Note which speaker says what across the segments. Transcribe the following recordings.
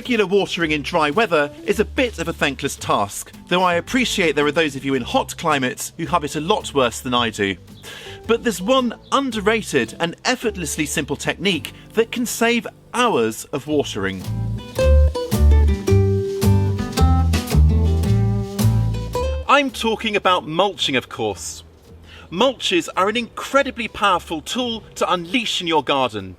Speaker 1: Regular watering in dry weather is a bit of a thankless task, though I appreciate there are those of you in hot climates who have it a lot worse than I do. But there's one underrated and effortlessly simple technique that can save hours of watering. I'm talking about mulching, of course. Mulches are an incredibly powerful tool to unleash in your garden.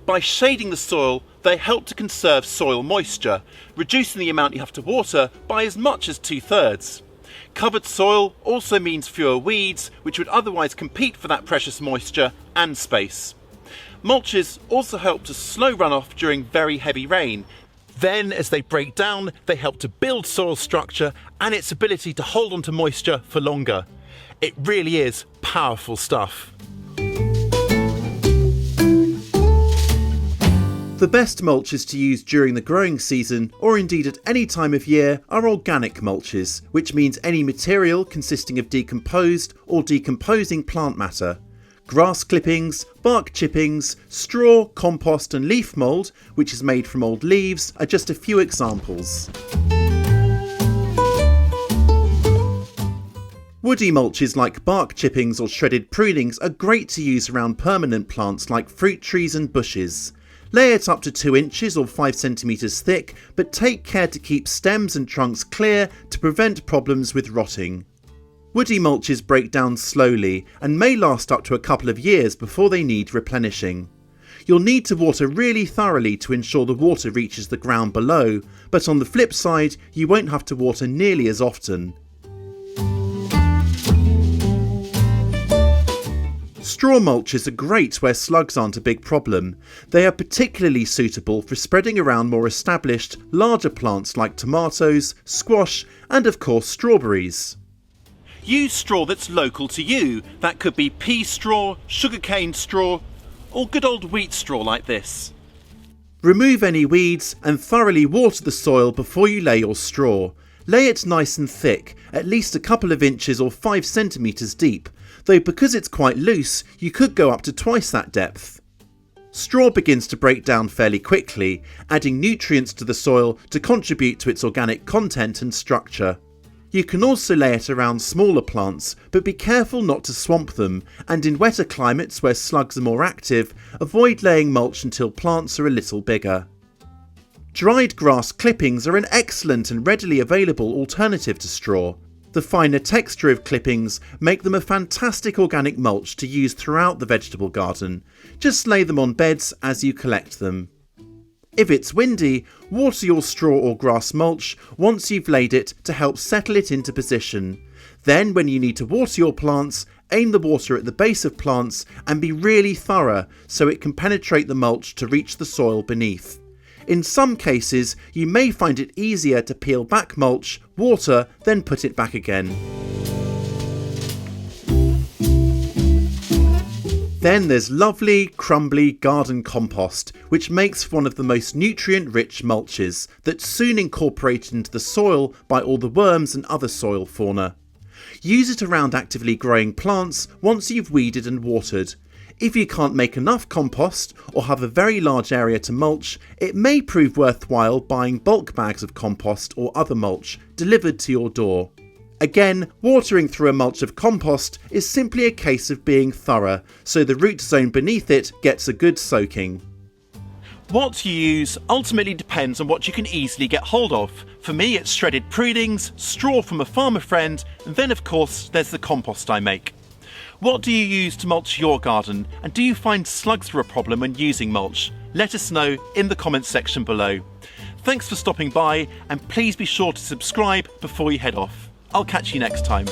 Speaker 1: By shading the soil, they help to conserve soil moisture, reducing the amount you have to water by as much as 2/3. Covered soil also means fewer weeds, which would otherwise compete for that precious moisture and space. Mulches also help to slow runoff during very heavy rain. Then, as they break down, they help to build soil structure and its ability to hold onto moisture for longer. It really is powerful stuff. The best mulches to use during the growing season, or indeed at any time of year, are organic mulches, which means any material consisting of decomposed or decomposing plant matter. Grass clippings, bark chippings, straw, compost and leaf mould, which is made from old leaves, are just a few examples. Woody mulches like bark chippings or shredded prunings are great to use around permanent plants like fruit trees and bushes. Lay it up to 2 inches or 5 centimetres thick, but take care to keep stems and trunks clear to prevent problems with rotting. Woody mulches break down slowly and may last up to a couple of years before they need replenishing. You'll need to water really thoroughly to ensure the water reaches the ground below, but on the flip side, you won't have to water nearly as often. Straw mulches are great where slugs aren't a big problem. They are particularly suitable for spreading around more established, larger plants like tomatoes, squash and of course strawberries. Use straw that's local to you. That could be pea straw, sugarcane straw or good old wheat straw like this. Remove any weeds and thoroughly water the soil before you lay your straw. Lay it nice and thick, at least a couple of inches or 5 centimetres deep, though because it's quite loose, you could go up to twice that depth. Straw begins to break down fairly quickly, adding nutrients to the soil to contribute to its organic content and structure. You can also lay it around smaller plants, but be careful not to swamp them, and in wetter climates where slugs are more active, avoid laying mulch until plants are a little bigger. Dried grass clippings are an excellent and readily available alternative to straw. The finer texture of clippings make them a fantastic organic mulch to use throughout the vegetable garden. Just lay them on beds as you collect them. If it's windy, water your straw or grass mulch once you've laid it to help settle it into position. Then when you need to water your plants, aim the water at the base of plants and be really thorough so it can penetrate the mulch to reach the soil beneath. In some cases, you may find it easier to peel back mulch, water, then put it back again. Then there's lovely, crumbly garden compost, which makes for one of the most nutrient-rich mulches that's soon incorporated into the soil by all the worms and other soil fauna. Use it around actively growing plants once you've weeded and watered. If you can't make enough compost or have a very large area to mulch, it may prove worthwhile buying bulk bags of compost or other mulch delivered to your door. Again, watering through a mulch of compost is simply a case of being thorough, so the root zone beneath it gets a good soaking. What you use ultimately depends on what you can easily get hold of. For me, it's shredded prunings, straw from a farmer friend, and then of course there's the compost I make. What do you use to mulch your garden, and do you find slugs are a problem when using mulch? Let us know in the comments section below. Thanks for stopping by, and please be sure to subscribe before you head off. I'll catch you next time.